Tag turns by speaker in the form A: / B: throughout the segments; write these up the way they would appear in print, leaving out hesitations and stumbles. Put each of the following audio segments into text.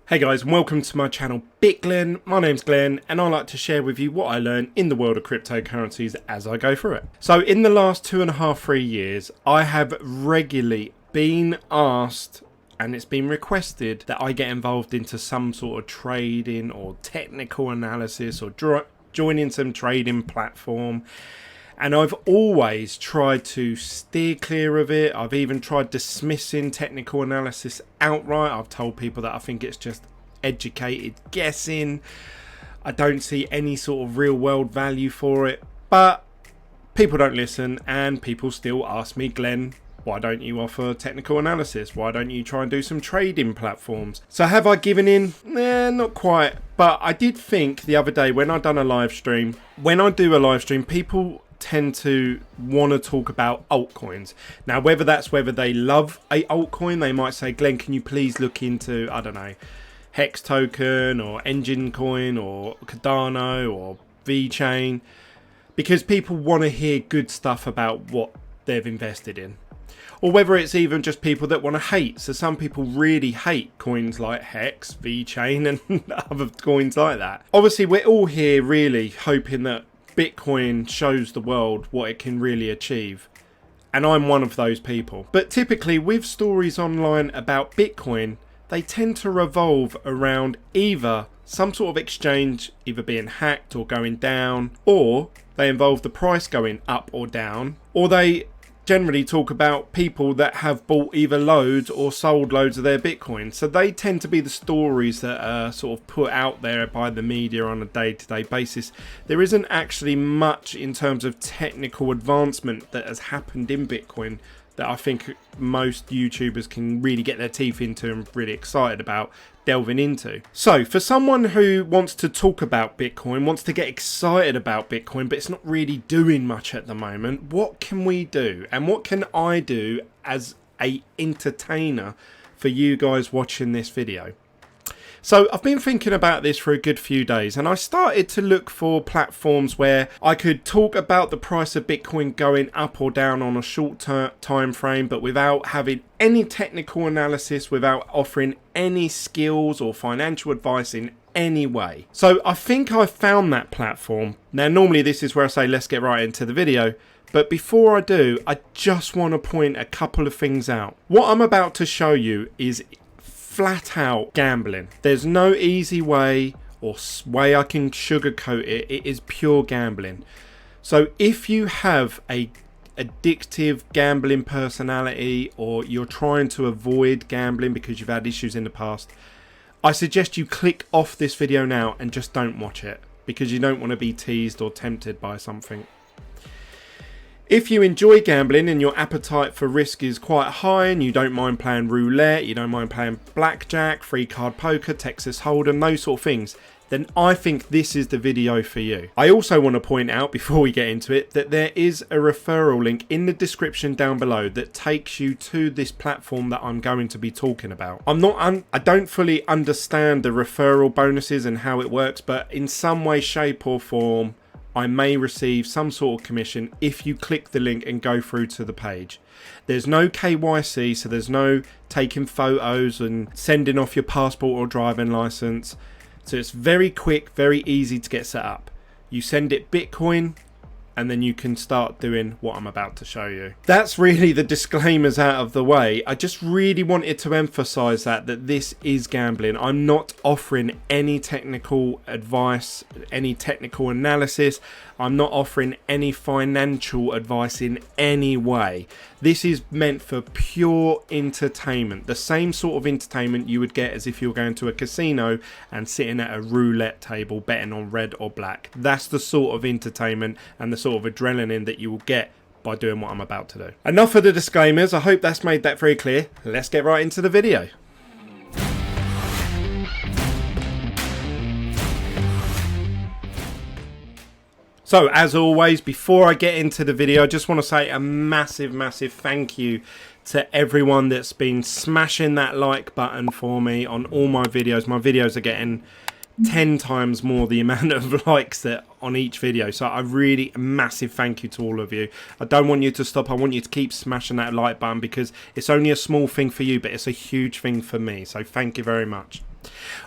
A: Hey guys, and welcome to my channel BitGlenn. My name's Glenn and I like to share with you what I learn in the world of cryptocurrencies as I go through it. So in the last 3 years, I have regularly been asked and it's been requested that I get involved into some sort of trading or technical analysis or joining some trading platform. And I've always tried to steer clear of it. I've even tried dismissing technical analysis outright. I've told people that I think it's just educated guessing. I don't see any sort of real world value for it. But people don't listen and people still ask me, Glenn, why don't you offer technical analysis? Why don't you try and do some trading platforms? So have I given in? Nah, not quite. But I did think the other day when I done a live stream, when I do a live stream, people tend to want to talk about altcoins. Now, whether they love a altcoin, they might say, Glenn, can you please look into, I don't know, Hex token or Engine coin or Cardano or VeChain, because people want to hear good stuff about what they've invested in. Or whether it's even just people that want to hate. So some people really hate coins like Hex, VeChain and other coins like that. Obviously, we're all here really hoping that Bitcoin shows the world what it can really achieve, and I'm one of those people. But typically with stories online about Bitcoin, they tend to revolve around either some sort of exchange either being hacked or going down, or they involve the price going up or down, or they generally talk about people that have bought either loads or sold loads of their Bitcoin. So they tend to be the stories that are sort of put out there by the media on a day-to-day basis. There isn't actually much in terms of technical advancement that has happened in Bitcoin that I think most YouTubers can really get their teeth into and really excited about delving into. So for someone who wants to talk about Bitcoin, wants to get excited about Bitcoin, but it's not really doing much at the moment, what can we do? And what can I do as an entertainer for you guys watching this video? So I've been thinking about this for a good few days, and I started to look for platforms where I could talk about the price of Bitcoin going up or down on a short time frame, but without having any technical analysis, without offering any skills or financial advice in any way. So I think I found that platform. Now normally this is where I say let's get right into the video. But before I do, I just want to point a couple of things out. What I'm about to show you is flat out gambling. There's no easy way or way I can sugarcoat it. It is pure gambling. So if you have a addictive gambling personality, or you're trying to avoid gambling because you've had issues in the past, I suggest you click off this video now and just don't watch it, because you don't want to be teased or tempted by something. If you enjoy gambling and your appetite for risk is quite high and you don't mind playing roulette, you don't mind playing blackjack, free card poker, Texas Hold'em, those sort of things, then I think this is the video for you. I also want to point out before we get into it that there is a referral link in the description down below that takes you to this platform that I'm going to be talking about. I don't fully understand the referral bonuses and how it works, but in some way, shape or form, I may receive some sort of commission if you click the link and go through to the page. There's no KYC, so there's no taking photos and sending off your passport or driving license. So it's very quick, very easy to get set up. You send it Bitcoin and then you can start doing what I'm about to show you. That's really the disclaimers out of the way. I just really wanted to emphasize that this is gambling. I'm not offering any technical advice, any technical analysis. I'm not offering any financial advice in any way. This is meant for pure entertainment. The same sort of entertainment you would get as if you were going to a casino and sitting at a roulette table betting on red or black. That's the sort of entertainment and the sort of adrenaline that you will get by doing what I'm about to do. Enough of the disclaimers. I hope that's made that very clear. Let's get right into the video. So as always, before I get into the video, I just want to say a massive thank you to everyone that's been smashing that like button for me on all my videos. My videos are getting 10 times more the amount of likes that on each video. So I really, a massive thank you to all of you. I don't want you to stop. I want you to keep smashing that like button, because it's only a small thing for you, but it's a huge thing for me. So thank you very much.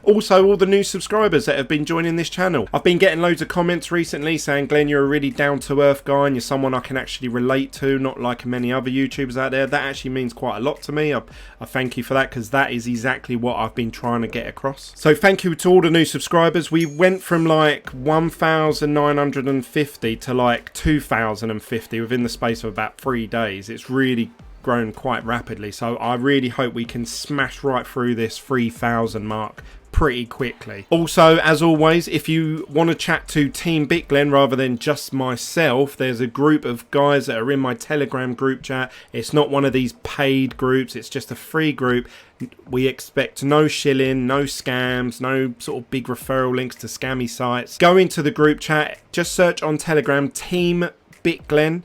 A: Also, all the new subscribers that have been joining this channel. I've been getting loads of comments recently saying, Glenn, you're a really down-to-earth guy and you're someone I can actually relate to, not like many other YouTubers out there. That actually means quite a lot to me. I thank you for that, because that is exactly what I've been trying to get across. So thank you to all the new subscribers. We went from like 1,950 to like 2,050 within the space of about 3 days. It's really grown quite rapidly, so I really hope we can smash right through this 3,000 mark pretty quickly. Also, as always, if you want to chat to Team BitGlen rather than just myself, there's a group of guys that are in my Telegram group chat. It's not one of these paid groups, it's just a free group. We expect no shilling, no scams, no sort of big referral links to scammy sites. Go into the group chat, just search on Telegram Team BitGlen.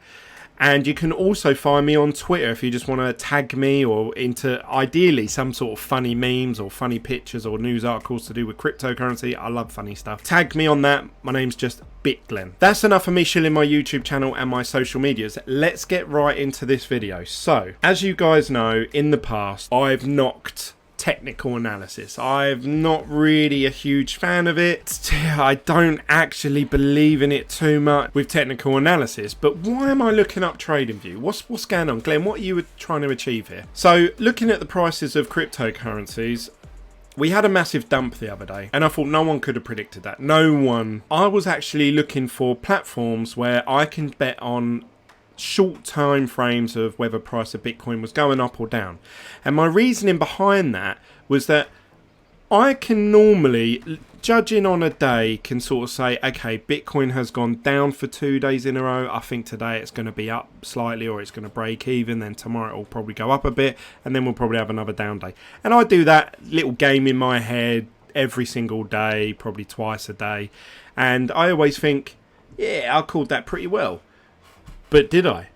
A: And you can also find me on Twitter if you just want to tag me, or into ideally some sort of funny memes or funny pictures or news articles to do with cryptocurrency. I love funny stuff. Tag me on that. My name's just BitGlen. That's enough of me shilling my YouTube channel and my social medias. Let's get right into this video. So, as you guys know, in the past, I've knocked technical analysis. I'm not really a huge fan of it. I don't actually believe in it too much with technical analysis. But why am I looking up TradingView? What's going on, Glenn? What are you trying to achieve here? So, looking at the prices of cryptocurrencies, we had a massive dump the other day, and I thought no one could have predicted that. No one. I was actually looking for platforms where I can bet on short time frames of whether price of Bitcoin was going up or down. And my reasoning behind that was that I can normally, judging on a day, can sort of say, okay, Bitcoin has gone down for 2 days in a row. I think today it's going to be up slightly, or it's going to break even. Then tomorrow it will probably go up a bit, and then we'll probably have another down day. And I do that little game in my head every single day, probably twice a day. And I always think, yeah, I called that pretty well. But did I?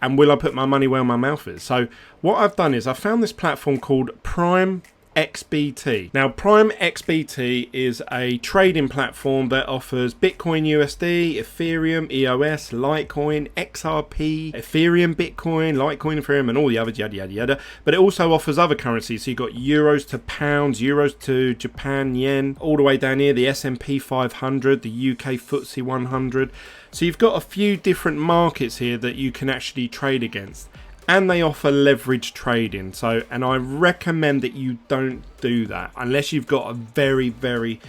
A: And will I put my money where my mouth is? So what I've done is I found this platform called Primexbt. Now, Primexbt is a trading platform that offers Bitcoin USD, Ethereum, EOS, Litecoin, XRP, Ethereum, Bitcoin, Litecoin, Ethereum, and all the others, yada, yada, yada. But it also offers other currencies. So you've got euros to pounds, euros to Japan yen, all the way down here, the S&P 500, the UK FTSE 100. So you've got a few different markets here that you can actually trade against. And they offer leverage trading. So, and I recommend that you don't do that unless you've got a very, very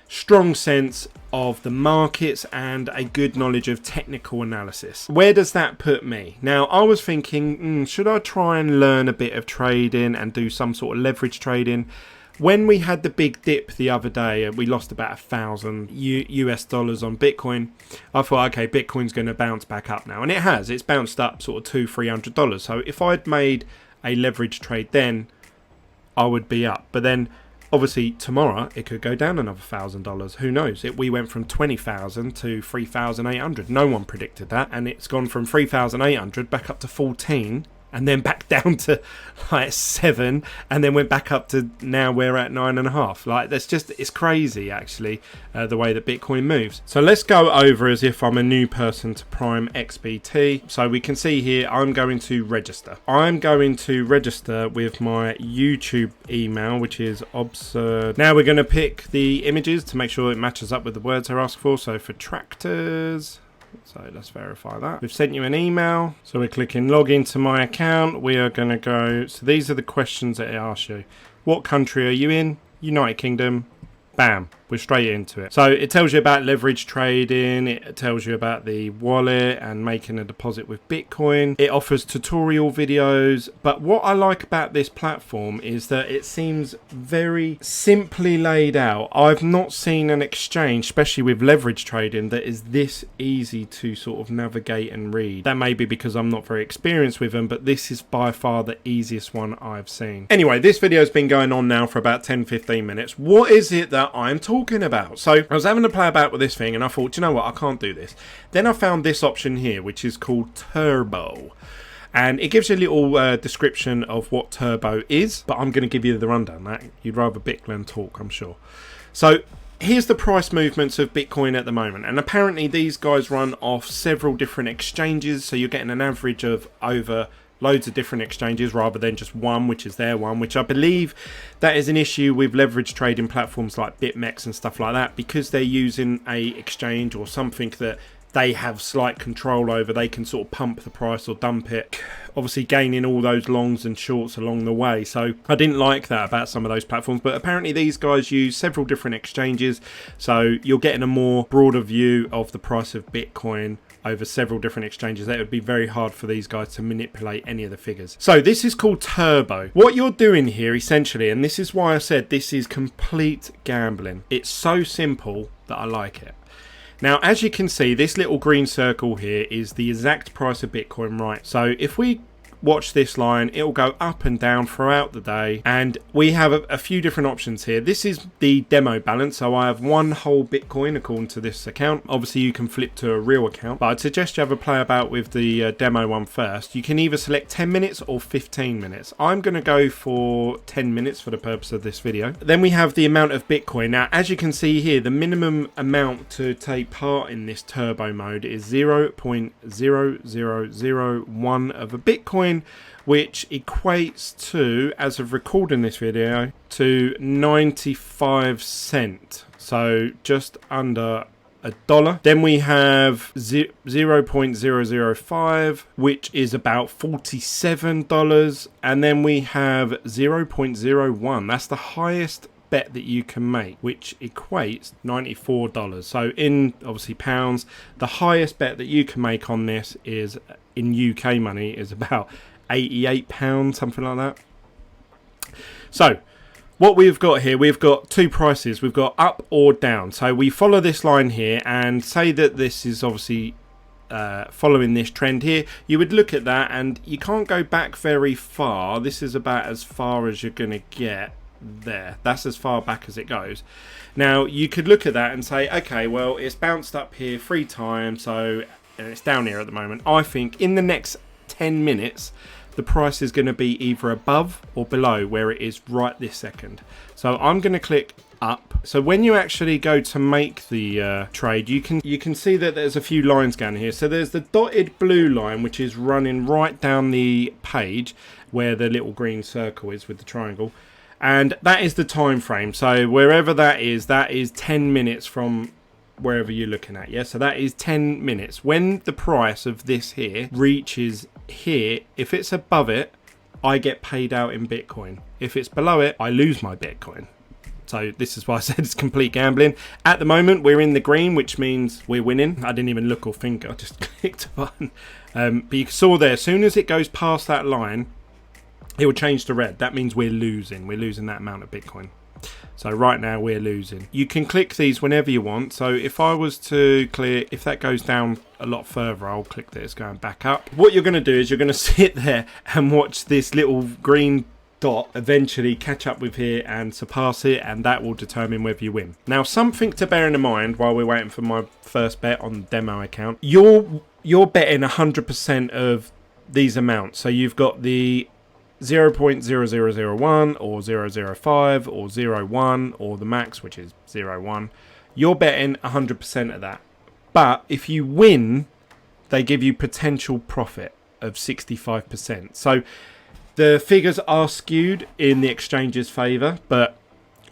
A: strong sense of the markets and a good knowledge of technical analysis. Where does that put me? Now, I was thinking, should I try and learn a bit of trading and do some sort of leverage trading? When we had the big dip the other day, we lost about 1,000 US dollars on Bitcoin. I thought, okay, Bitcoin's going to bounce back up now. And it has. It's bounced up sort of $200-300. So if I'd made a leverage trade then, I would be up. But then, obviously, tomorrow, it could go down another $1,000. Who knows? We went from 20,000 to 3,800. No one predicted that. And it's gone from 3,800 back up to 14. And then back down to like 7, and then went back up to now we're at 9.5. Like, that's just, it's crazy actually, the way that Bitcoin moves. So let's go over as if I'm a new person to Primexbt. So we can see here, I'm going to register. I'm going to register with my YouTube email, which is absurd. Now we're going to pick the images to make sure it matches up with the words I asked for. So for tractors. So let's verify that. We've sent you an email. So we're clicking log into my account. We are going to go. So these are the questions that it asks you. What country are you in? United Kingdom. Bam. We're straight into it. So it tells you about leverage trading. It tells you about the wallet and making a deposit with Bitcoin. It offers tutorial videos. But what I like about this platform is that it seems very simply laid out. I've not seen an exchange, especially with leverage trading, that is this easy to sort of navigate and read. That may be because I'm not very experienced with them, but this is by far the easiest one I've seen. Anyway, this video has been going on now for about 10-15 minutes. What is it that I'm talking about? So I was having to play about with this thing and I thought, you know what, I can't do this. Then I found this option here, which is called Turbo. And it gives you a little description of what Turbo is, but I'm going to give you the rundown. That you'd rather BitGlen talk, I'm sure. So here's the price movements of Bitcoin at the moment. And apparently these guys run off several different exchanges. So you're getting an average of over loads of different exchanges rather than just one, which is their one, which I believe that is an issue with leverage trading platforms like BitMEX and stuff like that, because they're using a exchange or something that they have slight control over. They can sort of pump the price or dump it, obviously gaining all those longs and shorts along the way. So I didn't like that about some of those platforms, but apparently these guys use several different exchanges, so you're getting a more broader view of the price of Bitcoin over several different exchanges. That would be very hard for these guys to manipulate any of the figures. So this is called Turbo. What you're doing here essentially, and this is why I said this is complete gambling, it's so simple that I like it. Now, as you can see, this little green circle here is the exact price of Bitcoin, right? So if we watch this line, it'll go up and down throughout the day, and we have a few different options here. This is the demo balance, so I have one whole Bitcoin according to this account. Obviously you can flip to a real account, but I'd suggest you have a play about with the demo one first. You can either select 10 minutes or 15 minutes. I'm going to go for 10 minutes for the purpose of this video. Then we have the amount of Bitcoin. Now, as you can see here, the minimum amount to take part in this turbo mode is 0.0001 of a Bitcoin, which equates to, as of recording this video, to 95 cents. So just under $1. Then we have 0.005, which is about $47. And then we have 0.01. That's the highest bet that you can make, which equates $94. So in obviously pounds, the highest bet that you can make on this is, in UK money, is about £88, something like that. So what we've got here, we've got two prices. We've got up or down. So we follow this line here and say that this is obviously following this trend here. You would look at that and you can't go back very far. This is about as far as you're going to get there. That's as far back as it goes. Now you could look at that and say, okay, well, it's bounced up here 3 times, so, and it's down here at the moment. I think in the next 10 minutes the price is going to be either above or below where it is right this second. So I'm going to click up. So when you actually go to make the trade, you can see that there's a few lines down here. So there's the dotted blue line, which is running right down the page where the little green circle is with the triangle, and that is the time frame. So wherever that is 10 minutes from wherever you're looking at. Yeah, so that is 10 minutes. When the price of this here reaches here, if it's above it, I get paid out in Bitcoin. If it's below it, I lose my Bitcoin. So this is why I said it's complete gambling. At the moment we're in the green, which means we're winning. I didn't even look or think, I just clicked a button. But you saw there, as soon as it goes past that line, it will change to red. That means we're losing that amount of Bitcoin. So right now we're losing. You can click these whenever you want. So if I was to clear, if that goes down a lot further, I'll click that it's going back up. What you're going to do is you're going to sit there and watch this little green dot eventually catch up with here and surpass it, and that will determine whether you win. Now, something to bear in mind while we're waiting for my first bet on the demo account, you're betting 100% of these amounts. So you've got the 0.0001 or 0.005 or 0.1 or the max, which is 0.1. You're betting 100% of that. But if you win, they give you potential profit of 65%. So the figures are skewed in the exchange's favour, but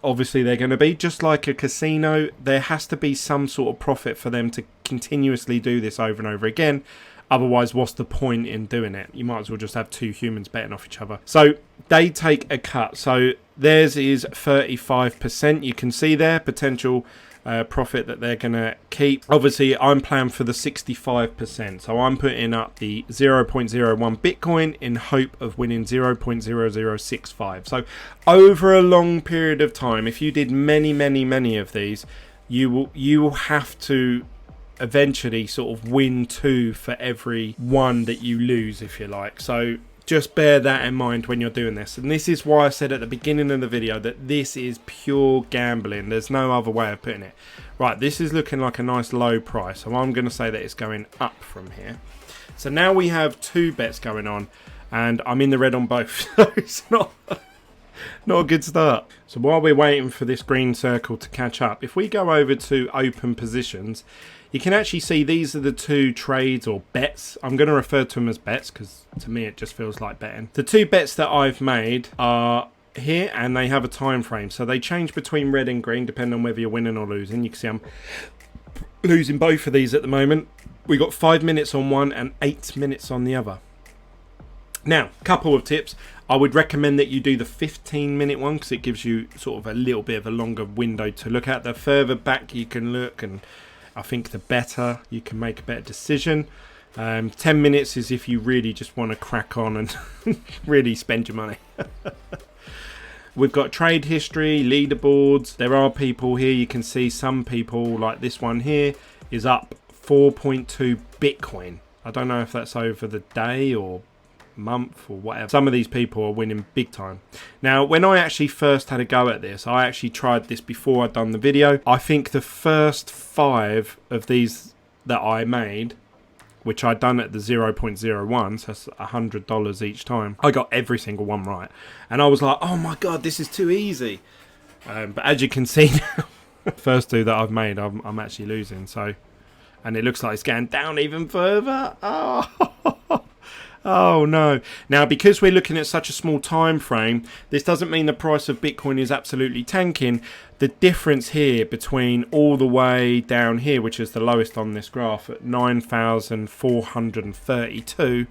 A: obviously they're going to be just like a casino. There has to be some sort of profit for them to continuously do this over and over again. Otherwise, what's the point in doing it? You might as well just have two humans betting off each other. So they take a cut. So theirs is 35%. You can see there, potential profit that they're going to keep. Obviously, I'm playing for the 65%. So I'm putting up the 0.01 Bitcoin in hope of winning 0.0065. So over a long period of time, if you did many of these, you will have to eventually sort of win 2 for every 1 that you lose, if you like. So just bear that in mind when you're doing this. And this is why I said at the beginning of the video that this is pure gambling. There's no other way of putting it. Right, this is looking like a nice low price, so I'm going to say that it's going up from here. So now we have 2 bets going on, and I'm in the red on both. So it's not Not a good start. So while we're waiting for this green circle to catch up, if we go over to open positions, you can actually see these are the two trades or bets. I'm going to refer to them as bets because to me it just feels like betting. The two bets that I've made are here and they have a time frame. So they change between red and green depending on whether you're winning or losing. You can see I'm losing both of these at the moment. We got 5 minutes on one and 8 minutes on the other. Now, a couple of tips. I would recommend that you do the 15-minute one because it gives you sort of a little bit of a longer window to look at. The further back you can look, and I think the better you can make a better decision. 10 minutes is if you really just want to crack on and really spend your money. We've got trade history, leaderboards. There are people here. You can see some people, like this one here, is up 4.2 Bitcoin. I don't know if that's over the day or month or whatever. Some of these people are winning big time. Now, when I actually first had a go at this, I actually tried this before I'd done the video. I think the first 5 of these that I made, which I'd done at the 0.01, so that's $100 each time, I got every single one right. And I was like, oh my God, this is too easy. But as you can see now, the first 2 that I've made, I'm actually losing. So, and it looks like it's going down even further. Oh no. Now, because we're looking at such a small time frame, this doesn't mean the price of Bitcoin is absolutely tanking. The difference here between all the way down here, which is the lowest on this graph at 9,432,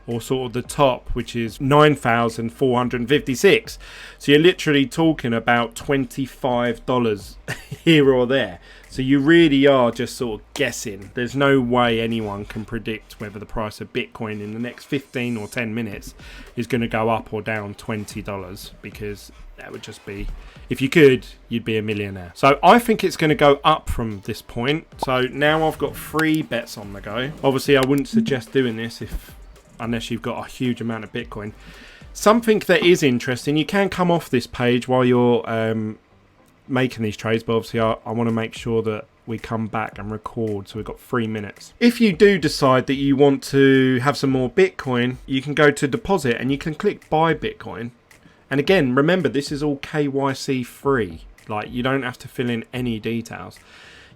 A: or sort of the top, which is 9,456. So you're literally talking about $25 here or there. So you really are just sort of guessing. There's no way anyone can predict whether the price of Bitcoin in the next 15 or 10 minutes is going to go up or down $20, because that would just be, if you could, you'd be a millionaire. So I think it's going to go up from this point. So now I've got 3 bets on the go. Obviously, I wouldn't suggest doing this unless you've got a huge amount of Bitcoin. Something that is interesting, you can come off this page while you're making these trades, but obviously I want to make sure that we come back and record, so we've got 3 minutes. If you do decide that you want to have some more Bitcoin, you can go to deposit and you can click buy Bitcoin. And again, remember, this is all KYC free. Like, you don't have to fill in any details.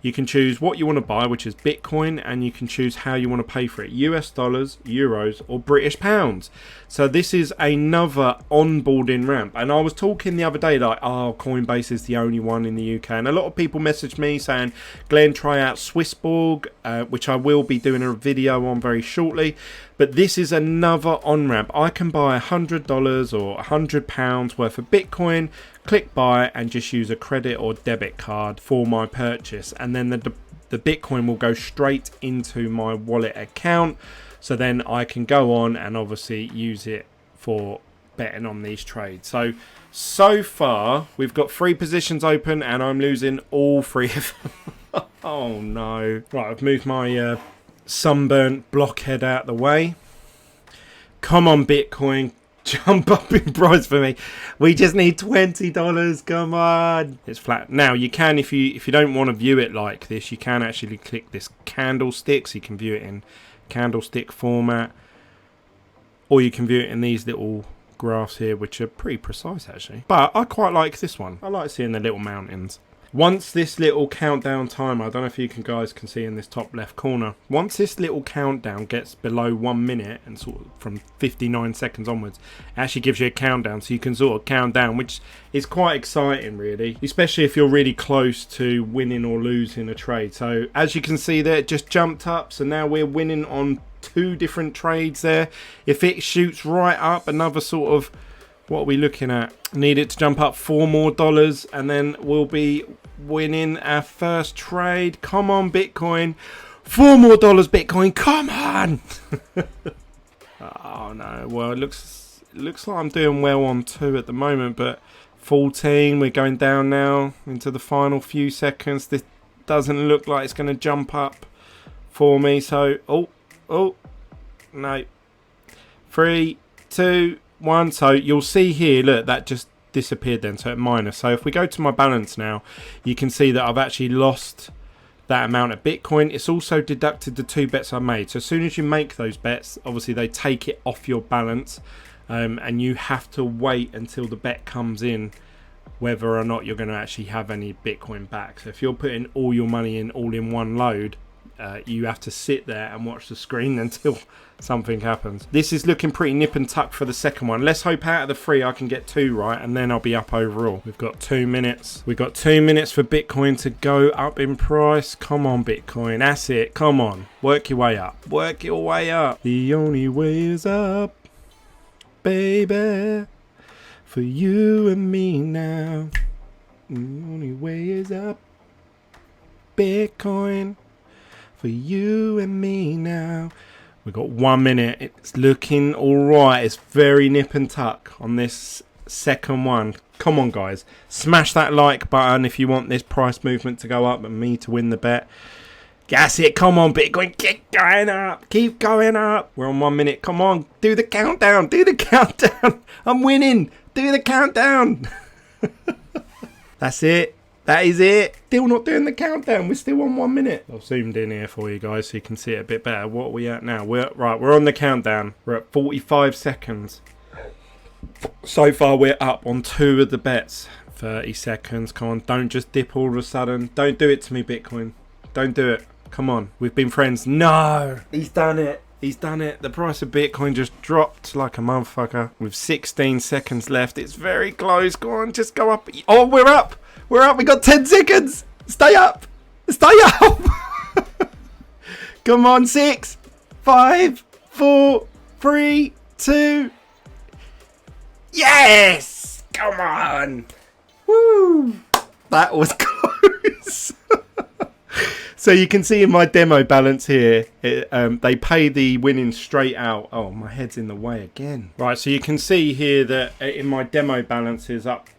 A: You can choose what you want to buy, which is Bitcoin, and you can choose how you want to pay for it. US dollars, euros, or British pounds. So this is another onboarding ramp. And I was talking the other day like, oh, Coinbase is the only one in the UK. And a lot of people messaged me saying, Glenn, try out Swissborg, which I will be doing a video on very shortly. But this is another on-ramp. I can buy $100 or £100 worth of Bitcoin, click buy, and just use a credit or debit card for my purchase. And then the Bitcoin will go straight into my wallet account. So then I can go on and obviously use it for betting on these trades. So far, we've got 3 positions open and I'm losing all 3 of them. Oh no. Right, I've moved my sunburnt blockhead out the way. Come on, Bitcoin, jump up in price for me. We just need $20. Come on. It's flat. Now you can, if you don't want to view it like this, you can actually click this candlestick, so you can view it in candlestick format, or you can view it in these little graphs here, which are pretty precise actually. But I quite like this one. I like seeing the little mountains. Once this little countdown timer, I don't know if you guys can see in this top left corner, once this little countdown gets below 1 minute and sort of from 59 seconds onwards, it actually gives you a countdown, so you can sort of count down, which is quite exciting really, especially if you're really close to winning or losing a trade. So as you can see there, it just jumped up, so now we're winning on 2 different trades there. If it shoots right up, another sort of, what are we looking at? Need it to jump up $4 more, and then we'll be winning our first trade. Come on, Bitcoin. $4 more Bitcoin. Come on. Oh no. Well, it looks like I'm doing well on 2 at the moment, but 14. We're going down now into the final few seconds. This doesn't look like it's going to jump up for me. So, oh no. 3, 2, 1. So you'll see here, look, that just disappeared then, so at minus. So if we go to my balance now, you can see that I've actually lost that amount of Bitcoin. It's also deducted the 2 bets I made. So as soon as you make those bets, obviously they take it off your balance. and you have to wait until the bet comes in whether or not you're going to actually have any Bitcoin back. So if you're putting all your money in all in one load, you have to sit there and watch the screen until something happens. This is looking pretty nip and tuck for the second one. Let's hope out of the 3 I can get 2 right, and then I'll be up overall. We've got 2 minutes. We've got 2 minutes for Bitcoin to go up in price. Come on, Bitcoin. That's it. Come on. Work your way up. Work your way up. The only way is up, baby. For you and me now. The only way is up, Bitcoin. For you and me now. We've got 1 minute. It's looking alright. It's very nip and tuck on this second one. Come on, guys. Smash that like button if you want this price movement to go up and me to win the bet. That's it. Come on, Bitcoin. Keep going up. Keep going up. We're on 1 minute. Come on. Do the countdown. Do the countdown. I'm winning. Do the countdown. That's it. That is it. Still not doing the countdown. We're still on 1 minute. I've zoomed in here for you guys so you can see it a bit better. What are we at now? We're on the countdown. We're at 45 seconds. So far we're up on 2 of the bets. 30 seconds. Come on. Don't just dip all of a sudden. Don't do it to me, Bitcoin. Don't do it. Come on. We've been friends. No. He's done it. He's done it. The price of Bitcoin just dropped like a motherfucker. With 16 seconds left. It's very close. Go on. Just go up. Oh, we're up. We're up. We got 10 seconds. Stay up. Stay up. Come on. 6, 5, 4, 3, 2. Yes. Come on. Woo. That was close. So you can see in my demo balance here, they pay the winnings straight out. Oh, my head's in the way again. Right. So you can see here that in my demo balances up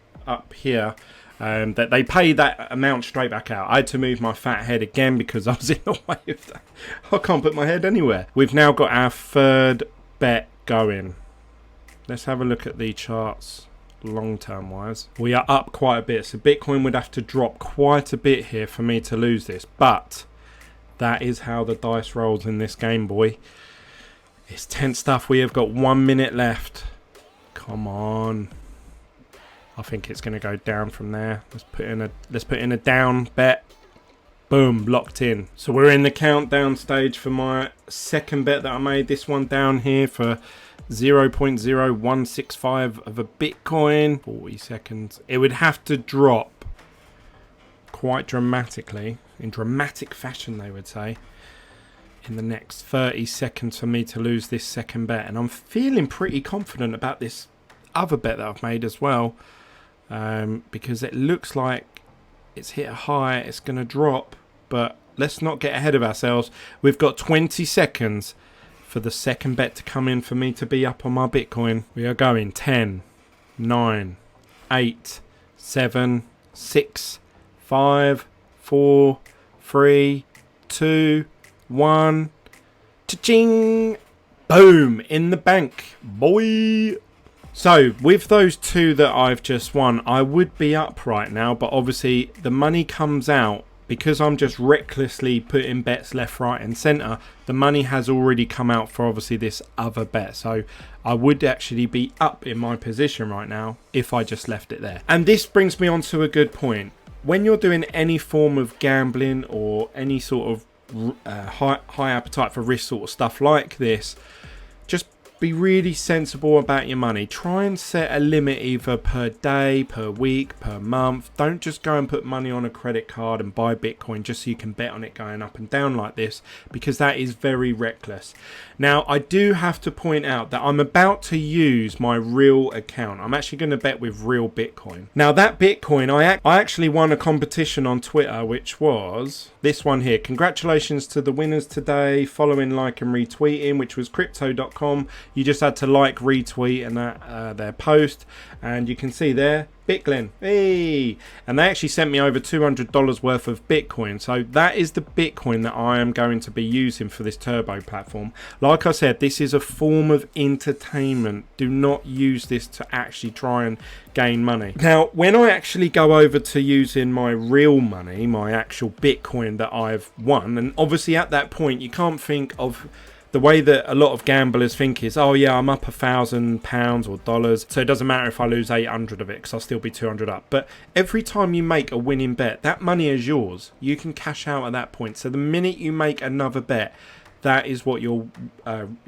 A: here, that they pay that amount straight back out. I had to move my fat head again because I was in the way of that. I can't put my head anywhere. We've now got our 3rd bet going. Let's have a look at the charts long term wise. We are up quite a bit, so Bitcoin would have to drop quite a bit here for me to lose this, but that is how the dice rolls in this game, boy. It's tense stuff. We have got 1 minute left. Come on. I think it's going to go down from there. Let's put in a down bet. Boom, locked in. So we're in the countdown stage for my 2nd bet that I made. This one down here for 0.0165 of a Bitcoin. 40 seconds. It would have to drop quite dramatically, in dramatic fashion they would say, in the next 30 seconds for me to lose this 2nd bet. And I'm feeling pretty confident about this other bet that I've made as well. Because it looks like it's hit a high, it's going to drop, but let's not get ahead of ourselves. We've got 20 seconds for the 2nd bet to come in for me to be up on my Bitcoin. We are going 10, 9, 8, 7, 6, 5, 4, 3, 2, 1. Cha-ching! Boom! In the bank, boy! So, with those 2 that I've just won, I would be up right now, but obviously the money comes out because I'm just recklessly putting bets left, right and centre. The money has already come out for obviously this other bet, so I would actually be up in my position right now if I just left it there. And this brings me on to a good point. When you're doing any form of gambling or any sort of high appetite for risk sort of stuff like this, just be really sensible about your money. Try and set a limit either per day, per week, per month. Don't just go and put money on a credit card and buy Bitcoin just so you can bet on it going up and down like this, because that is very reckless. Now, I do have to point out that I'm about to use my real account. I'm actually going to bet with real Bitcoin. Now, that Bitcoin, I actually won a competition on Twitter, which was this one here. Congratulations to the winners today. Following, like and retweeting, which was crypto.com. You just had to like, retweet and their post, and you can see there, Bitglin. Hey! And they actually sent me over $200 worth of Bitcoin. So that is the Bitcoin that I am going to be using for this turbo platform. Like I said, this is a form of entertainment. Do not use this to actually try and gain money. Now, when I actually go over to using my real money, my actual Bitcoin that I've won, and obviously at that point you can't think of the way that a lot of gamblers think is, oh yeah, I'm up £1,000 or dollars, so it doesn't matter if I lose 800 of it because I'll still be 200 up. But every time you make a winning bet, that money is yours. You can cash out at that point. So the minute you make another bet, that is what you're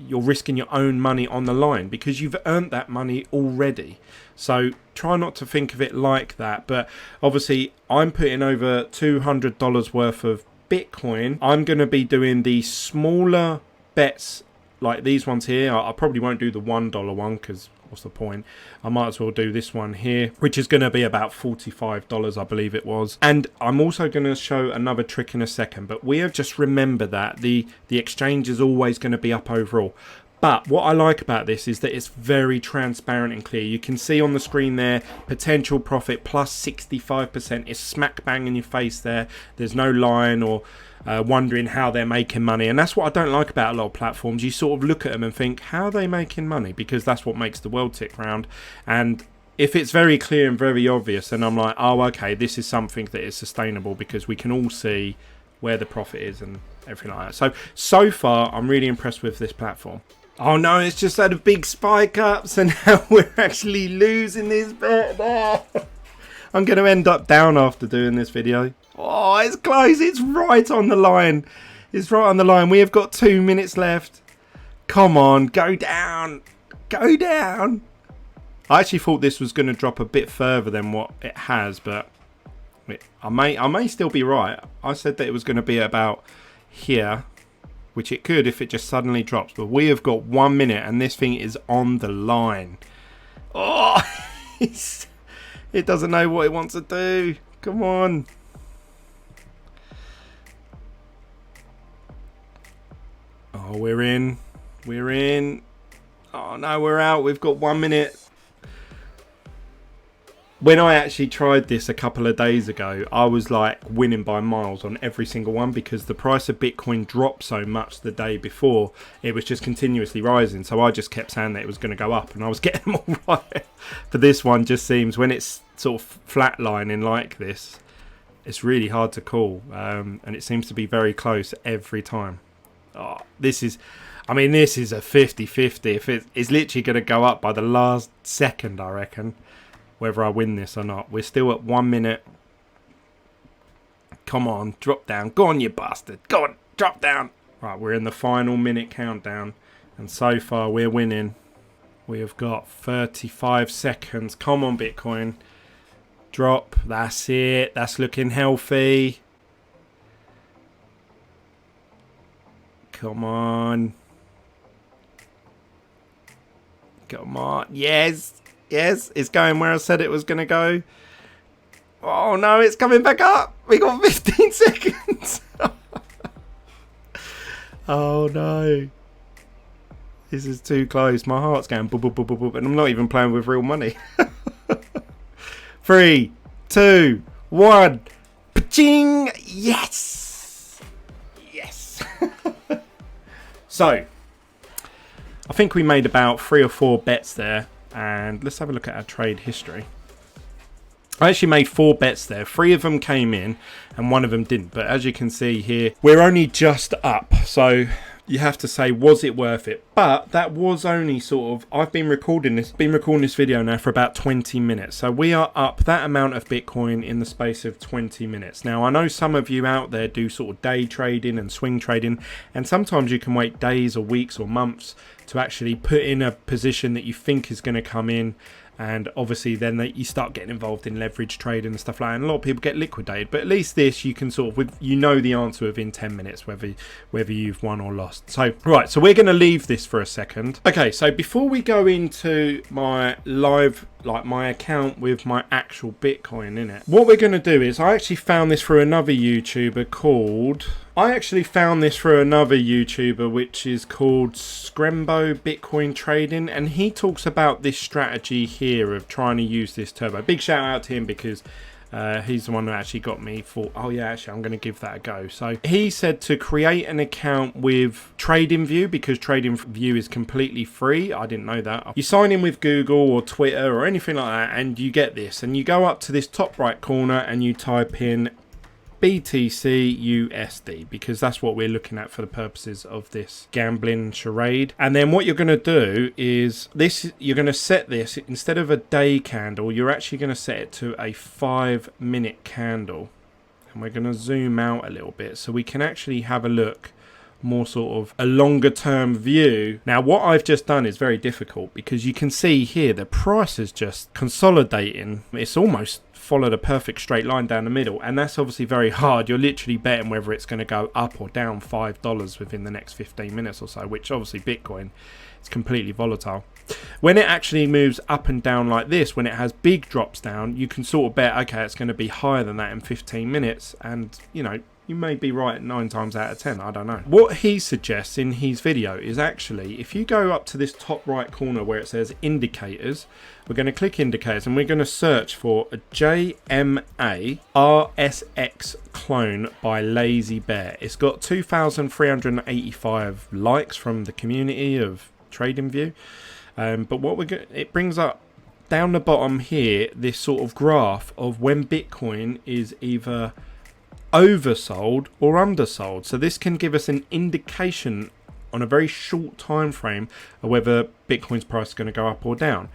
A: risking your own money on the line, because you've earned that money already. So try not to think of it like that. But obviously I'm putting over $200 worth of Bitcoin. I'm going to be doing the smaller bets like these ones here. I probably won't do the $1 one because what's the point? I might as well do this one here, which is going to be about $45, I believe it was. And I'm also going to show another trick in a second, but we have just remember that the exchange is always going to be up overall. But what I like about this is that it's very transparent and clear. You can see on the screen there, potential profit plus 65%. It's smack bang in your face there. There's no line or wondering how they're making money. And that's what I don't like about a lot of platforms. You sort of look at them and think, how are they making money? Because that's what makes the world tick round. And if it's very clear and very obvious, then I'm like, oh, okay, this is something that is sustainable because we can all see where the profit is and everything like that. So far, I'm really impressed with this platform. Oh no, it's just had a big spike up, so now we're actually losing this bet there. I'm going to end up down after doing this video. Oh, it's close. It's right on the line. It's right on the line. We have got 2 minutes left. Come on, go down. Go down. I actually thought this was going to drop a bit further than what it has, but I may still be right. I said that it was going to be about here, which it could if it just suddenly drops. But we have got 1 minute and this thing is on the line. Oh, it doesn't know what it wants to do. Come on. Oh, we're in. We're in. Oh, no, we're out. We've got 1 minute. When I actually tried this a couple of days ago, I was like winning by miles on every single one because the price of Bitcoin dropped so much the day before. It was just continuously rising. So I just kept saying that it was going to go up and I was getting them all right. But this one just seems, when it's sort of flatlining like this, it's really hard to call. And it seems to be very close every time. Oh, this is a 50-50. If it's literally going to go up by the last second, I reckon. Whether I win this or not. We're still at 1 minute. Come on, drop down. Go on, you bastard. Go on, drop down. Right, we're in the final minute countdown. And so far, we're winning. We have got 35 seconds. Come on, Bitcoin. Drop. That's it. That's looking healthy. Come on. Come on. Yes. Yes, it's going where I said it was going to go. Oh no, it's coming back up. We got 15 seconds. Oh no. This is too close. My heart's going boop, boop, boop, boop, boop, and I'm not even playing with real money. 3, 2, 1. Paching! Yes! Yes! So, I think we made about 3 or 4 bets there. And let's have a look at our trade history. I actually made 4 bets there. 3 of them came in and 1 of them didn't. But as you can see here, we're only just up. So you have to say, was it worth it? But that was only sort of, I've been recording this video now for about 20 minutes. So we are up that amount of Bitcoin in the space of 20 minutes. Now, I know some of you out there do sort of day trading and swing trading. And sometimes you can wait days or weeks or months to actually put in a position that you think is going to come in. And obviously then you start getting involved in leverage trading and stuff like that. And a lot of people get liquidated. But at least this, you can sort of, you know the answer within 10 minutes, whether you've won or lost. So, right, so we're going to leave this for a second. Okay, so before we go into my live, like my account with my actual Bitcoin in it, what we're going to do is, I actually found this through another YouTuber which is called Scrembo Bitcoin Trading, and he talks about this strategy here of trying to use this turbo. Big shout out to him because he's the one who actually got me for, oh yeah, actually I'm going to give that a go. So he said to create an account with TradingView because TradingView is completely free. I didn't know that. You sign in with Google or Twitter or anything like that and you get this, and you go up to this top right corner and you type in BTC USD, because that's what we're looking at for the purposes of this gambling charade. And then what you're going to do is this, you're going to set this, instead of a day candle, you're actually going to set it to a 5-minute candle. And we're going to zoom out a little bit so we can actually have a look more sort of a longer term view. Now what I've just done is very difficult, because you can see here the price is just consolidating. It's almost followed a perfect straight line down the middle, and that's obviously very hard. You're literally betting whether it's going to go up or down $5 within the next 15 minutes or so, which obviously Bitcoin is completely volatile. When it actually moves up and down like this, when it has big drops down, you can sort of bet, okay, it's going to be higher than that in 15 minutes, and you know, you may be right 9 times out of 10, I don't know. What he suggests in his video is actually, if you go up to this top right corner where it says indicators, we're going to click indicators and we're going to search for a JMA RSX clone by Lazy Bear. It's got 2,385 likes from the community of TradingView. But what we're going, it brings up down the bottom here this sort of graph of when Bitcoin is either oversold or undersold. So this can give us an indication on a very short time frame of whether Bitcoin's price is going to go up or down.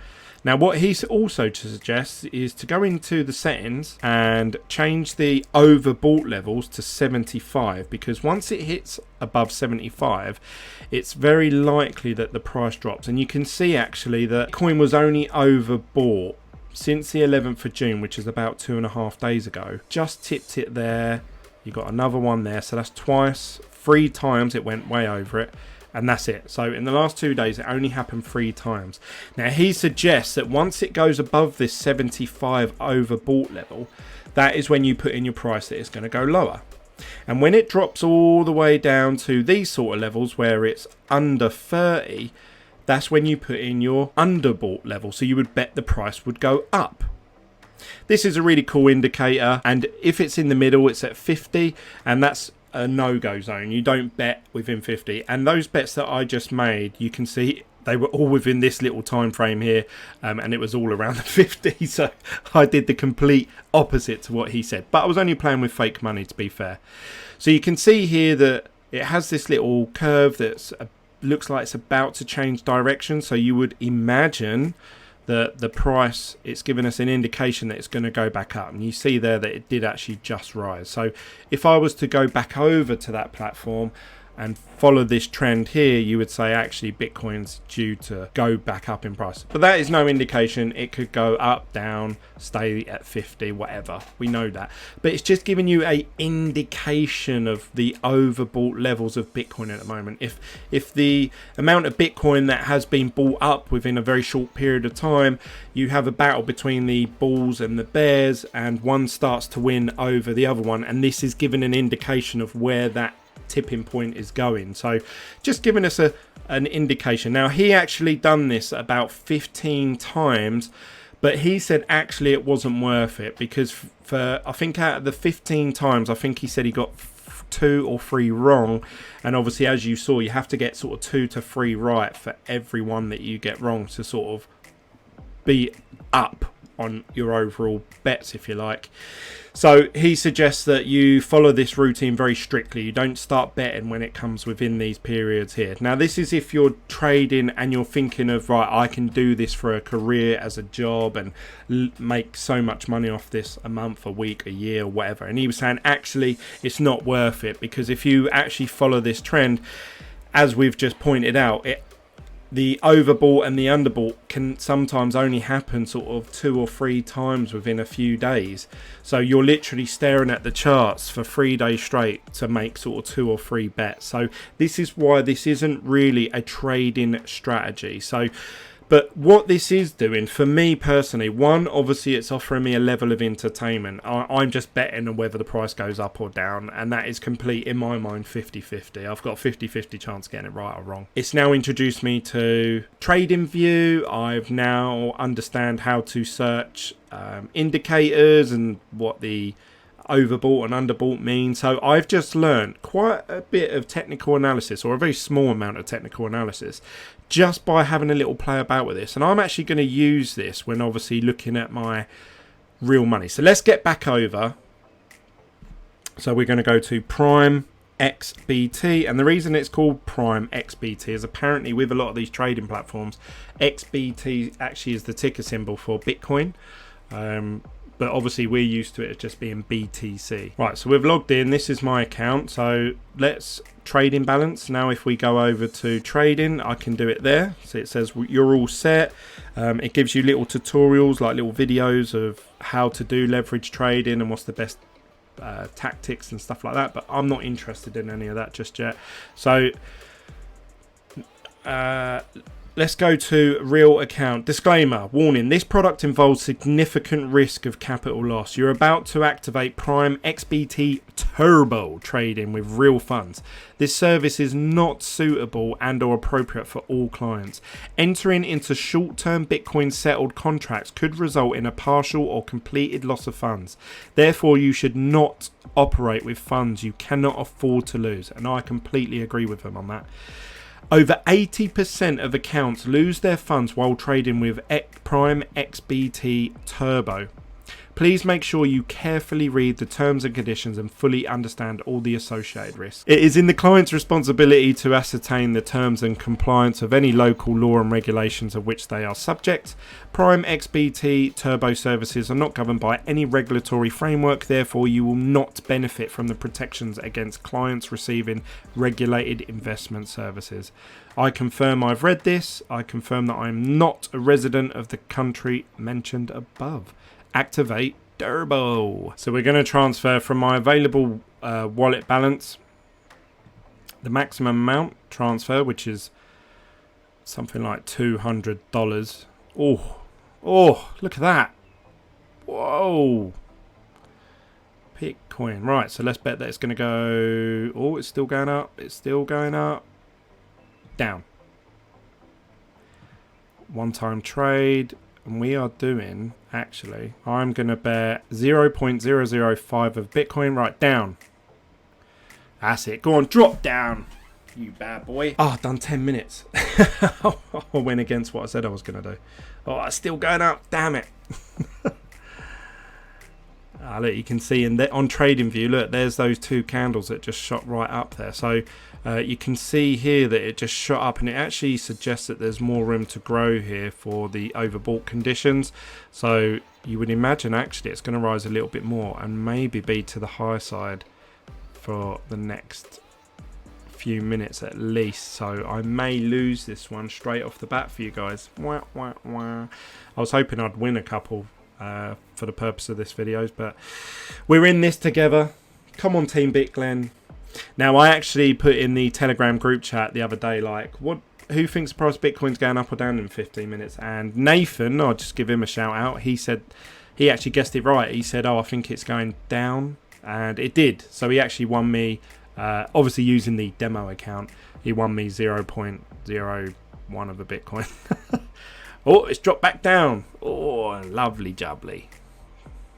A: Now what he also suggests is to go into the settings and change the overbought levels to 75, because once it hits above 75 it's very likely that the price drops. And you can see actually that Bitcoin was only overbought since the 11th of June, which is about 2.5 days ago. Just tipped it there. You got another one there, so that's twice, 3 times it went way over it, and that's it. So in the last 2 days it only happened 3 times. Now he suggests that once it goes above this 75 overbought level, that is when you put in your price that it's going to go lower. And when it drops all the way down to these sort of levels where it's under 30, that's when you put in your underbought level, so you would bet the price would go up. This is a really cool indicator, and if it's in the middle it's at 50, and that's a no-go zone. You don't bet within 50. And those bets that I just made, you can see they were all within this little time frame here, and it was all around the 50. So I did the complete opposite to what he said, but I was only playing with fake money, to be fair. So you can see here that it has this little curve that's looks like it's about to change direction, so you would imagine that the price, it's given us an indication that it's going to go back up, and you see there that it did actually just rise. So if I was to go back over to that platform and follow this trend here, you would say actually Bitcoin's due to go back up in price. But that is no indication. It could go up, down, stay at 50, whatever. We know that. But it's just giving you a indication of the overbought levels of Bitcoin at the moment. If the amount of Bitcoin that has been bought up within a very short period of time, you have a battle between the bulls and the bears, and one starts to win over the other one, and this is giving an indication of where that tipping point is going. So just giving us an indication. Now he actually done this about 15 times, but he said actually it wasn't worth it, because for I think out of the 15 times, I think he said he got 2 or 3 wrong, and obviously as you saw, you have to get sort of 2 to 3 right for every one that you get wrong to sort of be up on your overall bets, if you like. So he suggests that you follow this routine very strictly. You don't start betting when it comes within these periods here. Now this is if you're trading and you're thinking of, right, I can do this for a career, as a job, and make so much money off this a month, a week, a year, whatever. And he was saying actually it's not worth it, because if you actually follow this trend, as we've just pointed out, the overbought and the underbought can sometimes only happen sort of 2 or 3 times within a few days. So you're literally staring at the charts for 3 days straight to make sort of 2 or 3 bets. So this is why this isn't really a trading strategy. So, but what this is doing for me personally, one, obviously it's offering me a level of entertainment. I'm just betting on whether the price goes up or down, and that is complete, in my mind, 50-50. I've got a 50-50 chance of getting it right or wrong. It's now introduced me to TradingView. I've now understand how to search indicators and what the overbought and underbought mean. So I've just learned quite a bit of technical analysis, or a very small amount of technical analysis, just by having a little play about with this. And I'm actually going to use this when obviously looking at my real money. So let's get back over. So we're going to go to Primexbt, and the reason it's called Primexbt is apparently with a lot of these trading platforms, XBT actually is the ticker symbol for Bitcoin. But obviously we're used to it as just being BTC. Right, so we've logged in. This is my account. So let's trading balance. Now if we go over to trading, I can do it there. So it says you're all set. It gives you little tutorials, like little videos of how to do leverage trading and what's the best tactics and stuff like that. But I'm not interested in any of that just yet. So let's go to real account. Disclaimer, warning, this product involves significant risk of capital loss. You're about to activate Primexbt Turbo trading with real funds. This service is not suitable and or appropriate for all clients. Entering into short-term Bitcoin settled contracts could result in a partial or completed loss of funds. Therefore, you should not operate with funds you cannot afford to lose. And I completely agree with them on that. Over 80% of accounts lose their funds while trading with Primexbt Turbo. Please make sure you carefully read the terms and conditions and fully understand all the associated risks. It is in the client's responsibility to ascertain the terms and compliance of any local law and regulations of which they are subject. Primexbt Turbo services are not governed by any regulatory framework, therefore you will not benefit from the protections against clients receiving regulated investment services. I confirm I've read this. I confirm that I am not a resident of the country mentioned above. Activate Turbo. So we're going to transfer from my available wallet balance the maximum amount transfer, which is something like $200. Oh, look at that. Whoa. Bitcoin. Right, so let's bet that it's going to go... Oh, it's still going up. It's still going up. Down. One-time trade. And we are doing, actually, I'm going to bet 0.005 of Bitcoin. Right, down. That's it. Go on, drop down, you bad boy. Oh, I've done 10 minutes. I went against what I said I was going to do. Oh, it's still going up. Damn it. Look, you can see on TradingView, look, there's those two candles that just shot right up there. So you can see here that it just shot up, and it actually suggests that there's more room to grow here for the overbought conditions. So you would imagine actually it's going to rise a little bit more and maybe be to the high side for the next few minutes at least. So I may lose this one straight off the bat for you guys. Wah, wah, wah. I was hoping I'd win a couple for the purpose of this video, but we're in this together. Come on, Team BitGlen. Now, I actually put in the Telegram group chat the other day, like, who thinks the price of Bitcoin's going up or down in 15 minutes? And Nathan, I'll just give him a shout out. He said, he actually guessed it right. He said, oh, I think it's going down. And it did. So he actually won me, obviously using the demo account, he won me 0.01 of a Bitcoin. Oh, it's dropped back down. Oh, lovely jubbly.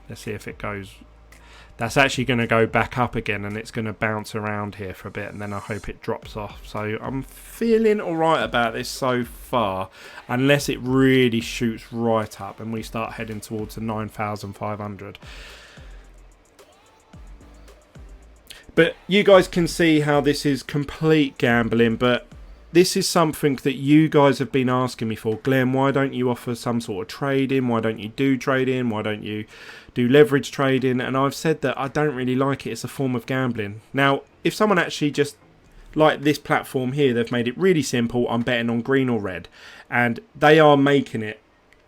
A: Let's see if it goes. That's actually going to go back up again, and it's going to bounce around here for a bit, and then I hope it drops off. So I'm feeling all right about this so far, unless it really shoots right up and we start heading towards the 9,500. But you guys can see how this is complete gambling, but this is something that you guys have been asking me for. Glenn, why don't you offer some sort of trading? Why don't you do trading? Why don't you do leverage trading? And I've said that I don't really like it. It's a form of gambling. Now, if someone actually just, like this platform here, they've made it really simple. I'm betting on green or red. And they are making it,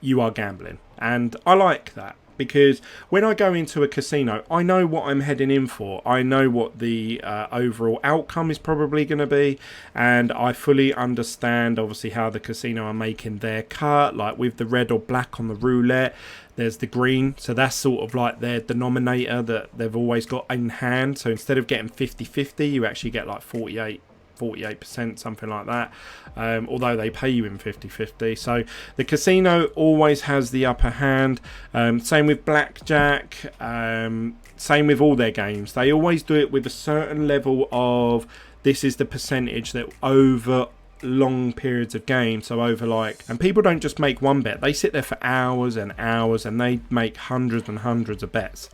A: you are gambling. And I like that. Because when I go into a casino, I know what I'm heading in for. I know what the overall outcome is probably going to be. And I fully understand, obviously, how the casino are making their cut. Like with the red or black on the roulette, there's the green. So that's sort of like their denominator that they've always got in hand. So instead of getting 50-50, you actually get like 48%, something like that, although they pay you in 50-50. So the casino always has the upper hand. Same with blackjack, same with all their games. They always do it with a certain level of, this is the percentage that over long periods of game, so over like, and people don't just make one bet, they sit there for hours and hours and they make hundreds and hundreds of bets.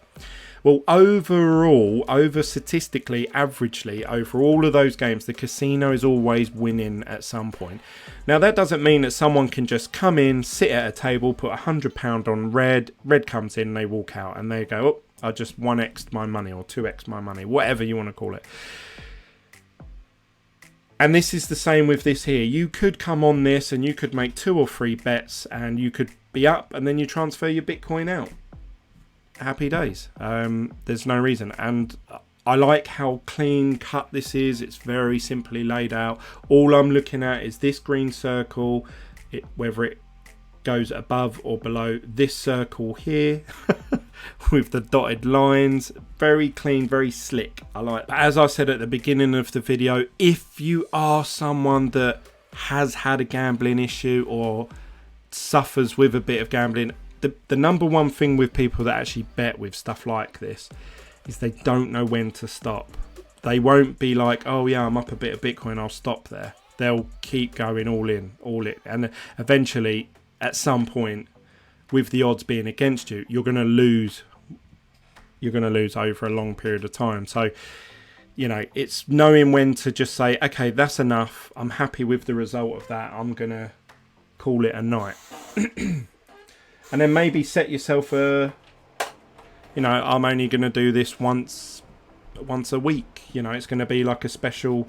A: Well, overall, statistically, averagely, over all of those games, the casino is always winning at some point. Now, that doesn't mean that someone can just come in, sit at a table, put £100 on red comes in, they walk out, and they go, oh, I just 1x'd my money or 2x my money, whatever you want to call it. And this is the same with this here. You could come on this and you could make 2 or 3 bets and you could be up and then you transfer your Bitcoin out. Happy days. There's no reason. And I like how clean cut this is. It's very simply laid out. All I'm looking at is this green circle, whether it goes above or below this circle here with the dotted lines. Very clean, very slick. I like that. As I said at the beginning of the video, if you are someone that has had a gambling issue or suffers with a bit of gambling, the number one thing with people that actually bet with stuff like this is they don't know when to stop. They won't be like, oh yeah, I'm up a bit of Bitcoin, I'll stop there. They'll keep going all in. And eventually, at some point, with the odds being against you, you're going to lose. You're going to lose over a long period of time. So, you know, it's knowing when to just say, okay, that's enough. I'm happy with the result of that. I'm going to call it a night. And then maybe set yourself a, you know, I'm only going to do this once a week. You know, it's going to be like a special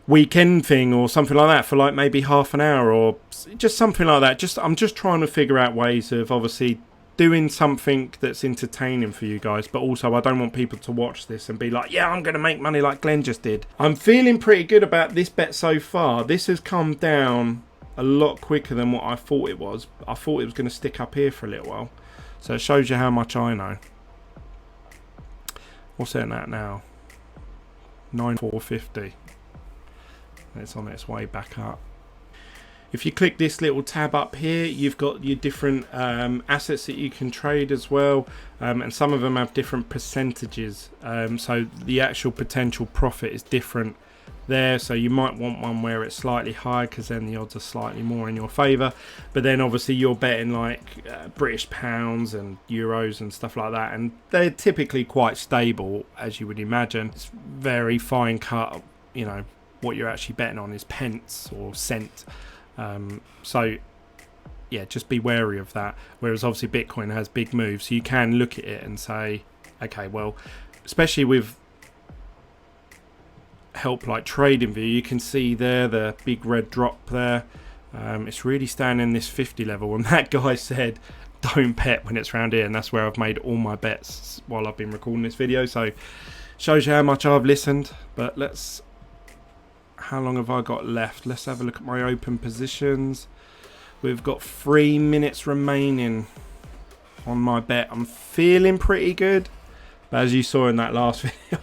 A: weekend thing or something like that for like maybe half an hour or just something like that. I'm just trying to figure out ways of obviously doing something that's entertaining for you guys, but also I don't want people to watch this and be like, yeah, I'm going to make money like Glenn just did. I'm feeling pretty good about this bet so far. This has come down a lot quicker than what I thought it was. I thought it was going to stick up here for a little while. So it shows you how much I know. What's it at now? 9,450. It's on its way back up. If you click this little tab up here, you've got your different assets that you can trade as well, and some of them have different percentages, so the actual potential profit is different there. So you might want one where it's slightly higher because then the odds are slightly more in your favor, but then obviously you're betting like British pounds and euros and stuff like that, and they're typically quite stable, as you would imagine. It's very fine cut. You know, what you're actually betting on is pence or cent. So yeah, just be wary of that. Whereas obviously Bitcoin has big moves, so you can look at it and say, okay, well, especially with help like TradingView, you can see there the big red drop there. It's really staying in this 50 level, and that guy said don't bet when it's around here, and that's where I've made all my bets while I've been recording this video. So shows you how much I've listened. But how long have I got left? Let's have a look at my open positions. We've got 3 minutes remaining on my bet. I'm feeling pretty good, but as you saw in that last video,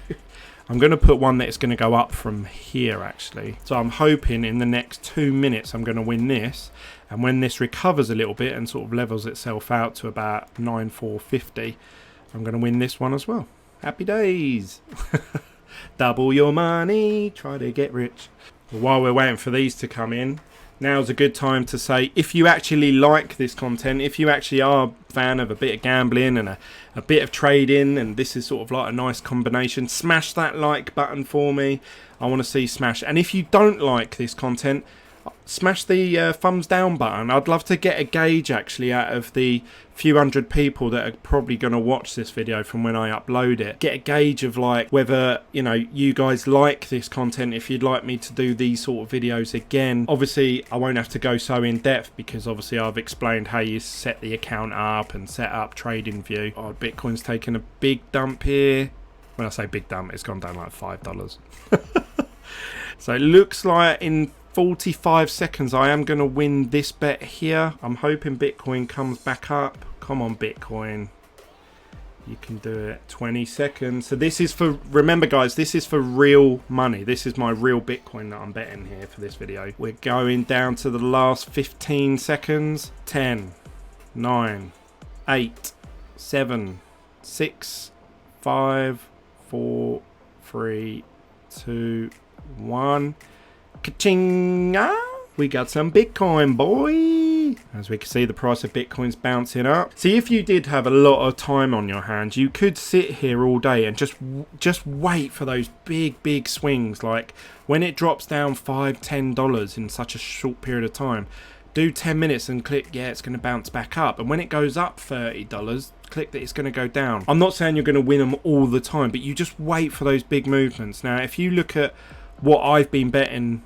A: I'm going to put one that's going to go up from here actually. So I'm hoping in the next 2 minutes I'm going to win this, and when this recovers a little bit and sort of levels itself out to about 9,450, I'm going to win this one as well. Happy days. Double your money, try to get rich. Well, while we're waiting for these to come in, now's a good time to say, if you actually like this content, if you actually are a fan of a bit of gambling and a bit of trading, and this is sort of like a nice combination, smash that like button for me. I want to see smash. And if you don't like this content, smash the thumbs down button. I'd love to get a gauge actually out of the few hundred people that are probably going to watch this video from when I upload it. Get a gauge of like whether, you know, you guys like this content, if you'd like me to do these sort of videos again. Obviously I won't have to go so in depth because obviously I've explained how you set the account up and set up TradingView. Oh, Bitcoin's taken a big dump here. When I say big dump, it's gone down like $5. So it looks like in 45 seconds I am going to win this bet here. I'm hoping Bitcoin comes back up. Come on Bitcoin, you can do it. 20 seconds. So this is for, remember guys, this is for real money. This is my real Bitcoin that I'm betting here for this video. We're going down to the last 15 seconds. 10, 9, 8, 7, 6, 5, 4, 3, 2, 1. Ka-ching! Ah, we got some Bitcoin, boy. As we can see, the price of Bitcoin's bouncing up. See, if you did have a lot of time on your hands, you could sit here all day and just wait for those big swings. Like when it drops down $5-10 in such a short period of time, do 10 minutes and click, yeah, it's going to bounce back up. And when it goes up $30, click that it's going to go down. I'm not saying you're going to win them all the time, but you just wait for those big movements. Now, if you look at what I've been betting,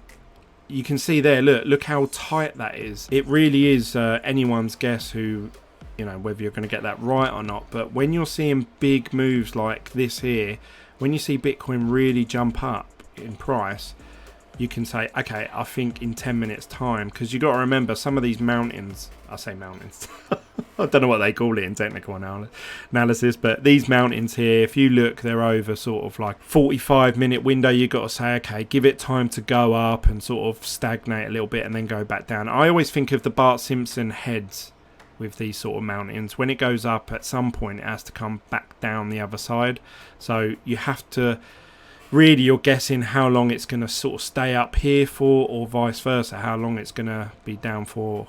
A: you can see there, look how tight that is. It really is anyone's guess who, you know, whether you're going to get that right or not. But when you're seeing big moves like this here, when you see Bitcoin really jump up in price, you can say, okay, I think in 10 minutes time, because you got to remember some of these mountains, I say mountains, I don't know what they call it in technical analysis, but these mountains here, if you look, they're over sort of like 45-minute window. You got to say, okay, give it time to go up and sort of stagnate a little bit and then go back down. I always think of the Bart Simpson heads with these sort of mountains. When it goes up, at some point it has to come back down the other side. So you have to, really, you're guessing how long it's going to sort of stay up here for, or vice versa, how long it's going to be down for.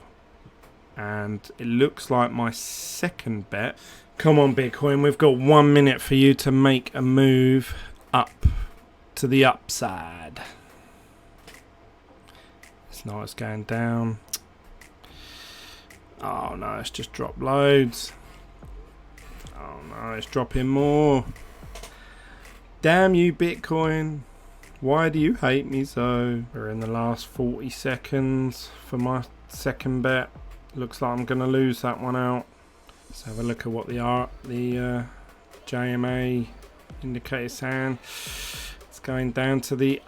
A: And it looks like my second bet. Come on, Bitcoin, we've got 1 minute for you to make a move up to the upside. It's not, it's going down. Oh no, it's just dropped loads. Oh no, it's dropping more. Damn you, Bitcoin. Why do you hate me so? We're in the last 40 seconds for my second bet. Looks like I'm going to lose that one out. Let's have a look at what the JMA indicator is saying. It's going down to the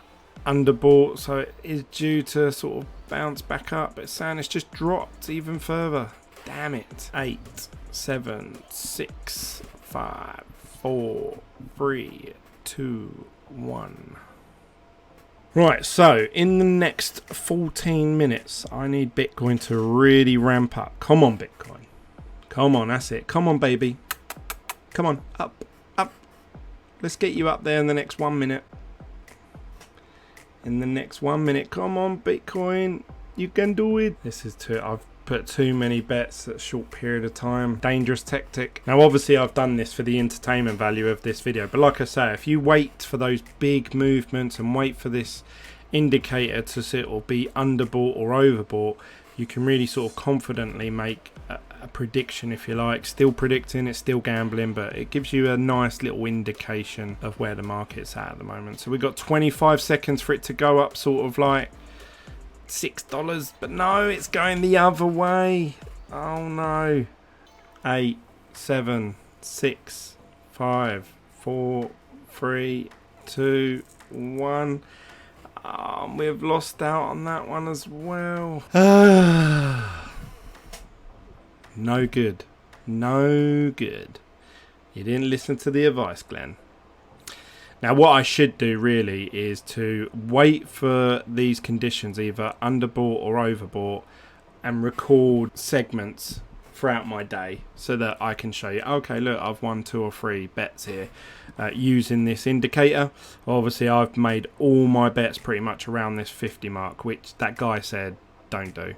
A: underbought, so it is due to sort of bounce back up. But it's saying it's just dropped even further. Damn it. 8, 7, 6, 5, 4, 3, 2, 1. Right, so in the next 14 minutes, I need Bitcoin to really ramp up. Come on, Bitcoin. Come on, that's it. Come on, baby. Come on, up, up. Let's get you up there in the next 1 minute. In the next 1 minute. Come on, Bitcoin. You can do it. This is too... I've put too many bets at a short period of time. Dangerous tactic. Now obviously I've done this for the entertainment value of this video, but like I say, if you wait for those big movements and wait for this indicator to sit or be underbought or overbought, you can really sort of confidently make a prediction, if you like. Still predicting, it's still gambling, but it gives you a nice little indication of where the market's at the moment. So we've got 25 seconds for it to go up sort of like $6, but no, it's going the other way. Oh no. 8, 7, 6, 5, 4, 3, 2, 1. We've lost out on that one as well. No good. No good. You didn't listen to the advice, Glenn. Now what I should do really is to wait for these conditions, either underbought or overbought, and record segments throughout my day so that I can show you, okay, look, I've won 2 or 3 bets here using this indicator. Obviously I've made all my bets pretty much around this 50 mark, which that guy said don't do.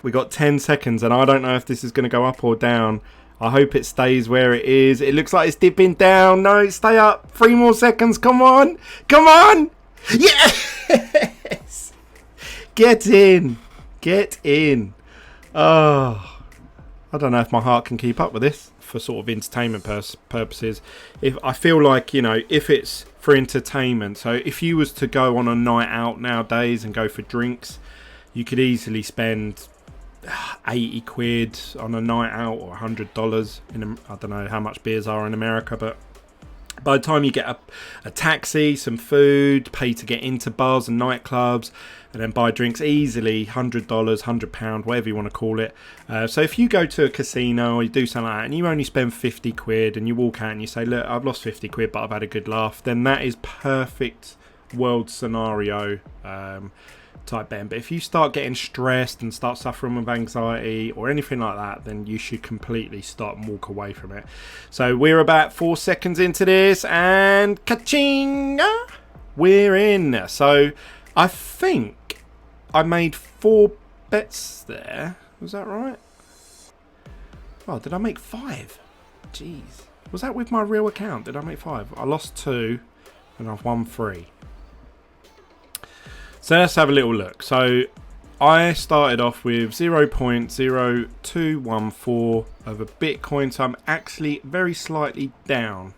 A: We got 10 seconds and I don't know if this is going to go up or down. I hope it stays where it is. It looks like it's dipping down. No, stay up. 3 more seconds. Come on. Come on. Yes. Get in. Get in. Oh, I don't know if my heart can keep up with this for sort of entertainment purposes. If I feel like, you know, if it's for entertainment, so if you was to go on a night out nowadays and go for drinks, you could easily spend 80 quid on a night out, or $100 I don't know how much beers are in America, but by the time you get a taxi, some food, pay to get into bars and nightclubs, and then buy drinks, easily $100, £100, whatever you want to call it. So if you go to a casino or you do something like that and you only spend 50 quid and you walk out and you say, look, I've lost 50 quid but I've had a good laugh, then that is perfect world scenario type betting. But if you start getting stressed and start suffering with anxiety or anything like that, then you should completely stop and walk away from it. So we're about 4 seconds into this and ka-ching, we're in. So I think I made 4 bets there. Was that right? Oh, did I make 5? Jeez. Was that with my real account? Did I make 5? I lost 2 and I've won 3. So let's have a little look. So I started off with 0.0214 of a Bitcoin. So I'm actually very slightly down.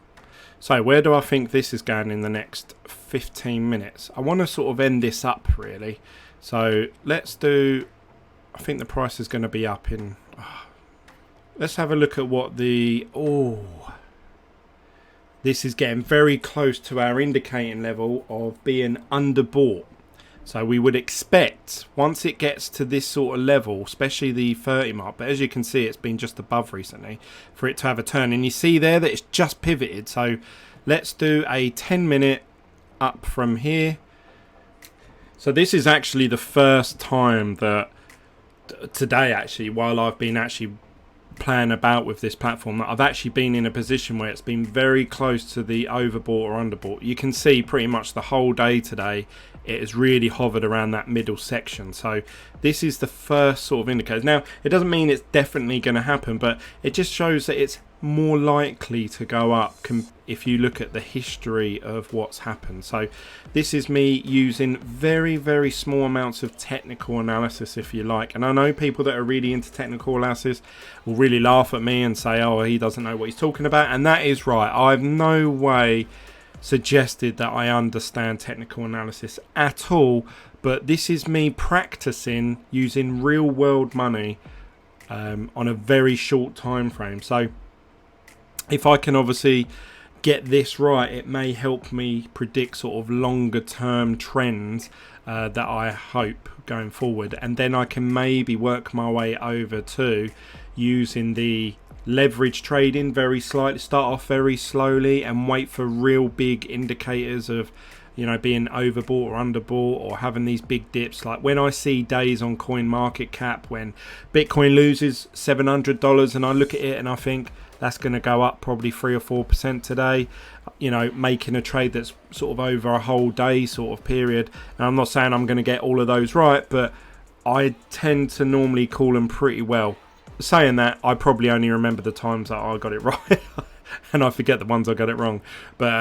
A: So where do I think this is going in the next 15 minutes? I want to sort of end this up really. So let's do, I think the price is going to be up in, let's have a look at what the, this is getting very close to our indicating level of being underbought. So we would expect once it gets to this sort of level, especially the 30 mark, but as you can see it's been just above recently, for it to have a turn. And you see there that it's just pivoted. So let's do a 10-minute up from here. So this is actually the first time that today, actually, while I've been actually playing about with this platform, that I've actually been in a position where it's been very close to the overbought or underbought. You can see pretty much the whole day today it has really hovered around that middle section. So this is the first sort of indicator. Now it doesn't mean it's definitely going to happen, but it just shows that it's more likely to go up if you look at the history of what's happened. So this is me using very, very small amounts of technical analysis, if you like. And I know people that are really into technical analysis will really laugh at me and say, oh, he doesn't know what he's talking about. And that is right. I've no way suggested that I understand technical analysis at all, but this is me practicing using real world money on a very short time frame. So if I can obviously get this right, it may help me predict sort of longer term trends that I hope going forward, and then I can maybe work my way over to using the leverage trading very slightly, start off very slowly and wait for real big indicators of, you know, being overbought or underbought or having these big dips. Like when I see days on coin market cap when Bitcoin loses $700 and I look at it and I think that's going to go up probably 3 or 4% today, you know, making a trade that's sort of over a whole day sort of period. And I'm not saying I'm going to get all of those right, but I tend to normally call them pretty well. Saying that, I probably only remember the times that I got it right and I forget the ones I got it wrong. But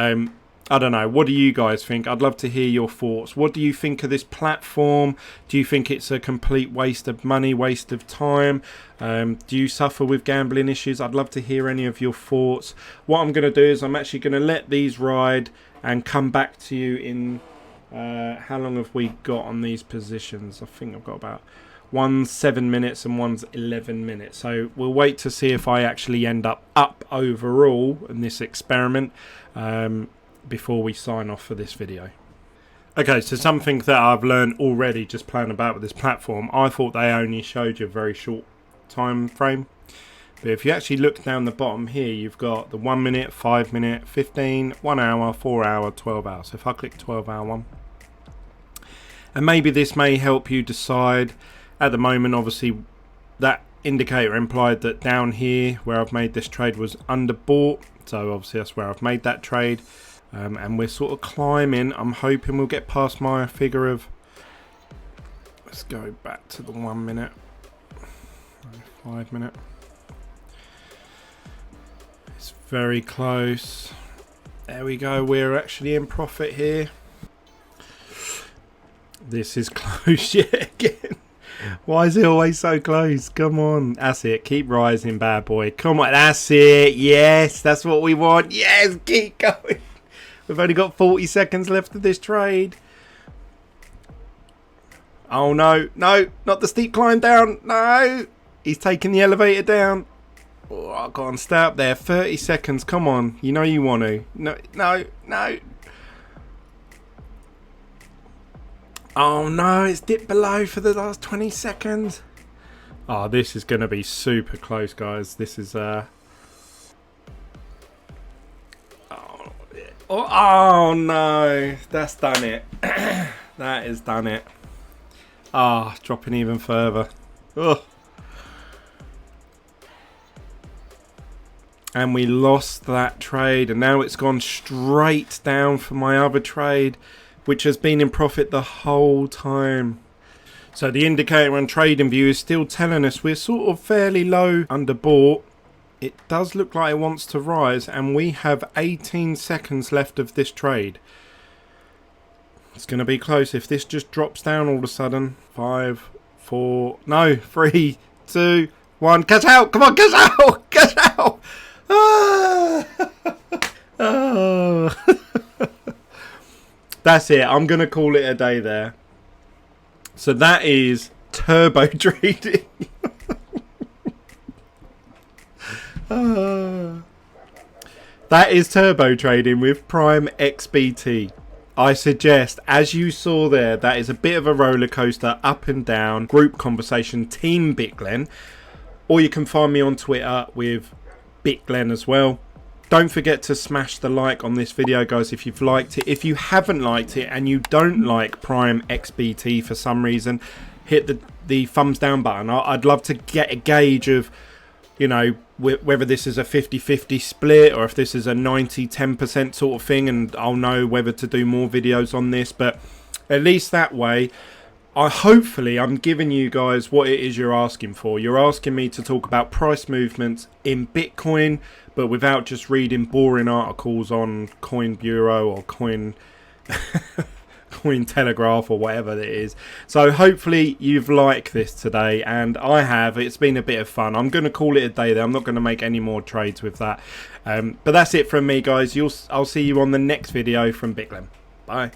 A: I don't know. What do you guys think? I'd love to hear your thoughts. What do you think of this platform? Do you think it's a complete waste of money, waste of time? Do you suffer with gambling issues? I'd love to hear any of your thoughts. What I'm going to do is I'm actually going to let these ride and come back to you in... how long have we got on these positions? I think I've got about... one's 7 minutes and one's 11 minutes. So we'll wait to see if I actually end up overall in this experiment before we sign off for this video. Okay, so something that I've learned already just playing about with this platform, I thought they only showed you a very short time frame. But if you actually look down the bottom here, you've got the 1 minute, 5 minute, 15, 1 hour, 4 hour, 12 hours. So if I click 12 hour one, and maybe this may help you decide. At the moment, obviously, that indicator implied that down here where I've made this trade was underbought. So obviously that's where I've made that trade. And we're sort of climbing. I'm hoping we'll get past my figure of... Let's go back to the 1 minute. 5 minute. It's very close. There we go. We're actually in profit here. This is close yet again. Why is it always so close? Come on. That's it. Keep rising, bad boy. Come on. That's it. Yes, that's what we want. Yes, keep going. We've only got 40 seconds left of this trade. Oh, no. No, not the steep climb down. No. He's taking the elevator down. Oh, go on. Stay up there. 30 seconds. Come on. You know you want to. No, no, no. Oh no, it's dipped below for the last 20 seconds. Oh, this is going to be super close, guys. This is... Oh no, that's done it. That has done it. Ah, dropping even further. Ugh. And we lost that trade, and now it's gone straight down for my other trade, which has been in profit the whole time. So the indicator on trading view is still telling us we're sort of fairly low underbought. It does look like it wants to rise, and we have 18 seconds left of this trade. It's going to be close if this just drops down all of a sudden. 5, 4, no, 3, 2, 1. Get out! Come on, get out! Get out! Ah! Oh. That's it. I'm going to call it a day there. So that is turbo trading. That is turbo trading with Primexbt. I suggest, as you saw there, that is a bit of a roller coaster, up and down, group conversation, Team BitGlen. Or you can find me on Twitter with BitGlen as well. Don't forget to smash the like on this video, guys, if you've liked it. If you haven't liked it and you don't like Primexbt for some reason, hit the thumbs down button. I'd love to get a gauge of, you know, whether this is a 50-50 split or if this is a 90-10% sort of thing, and I'll know whether to do more videos on this. But at least that way, hopefully I'm giving you guys what it is you're asking for. You're asking me to talk about price movements in Bitcoin, but without just reading boring articles on Coin Bureau or Coin Telegraph or whatever it is. So hopefully you've liked this today, and I have. It's been a bit of fun. I'm going to call it a day there. I'm not going to make any more trades with that. But that's it from me, guys. I'll see you on the next video from BitGlen. Bye.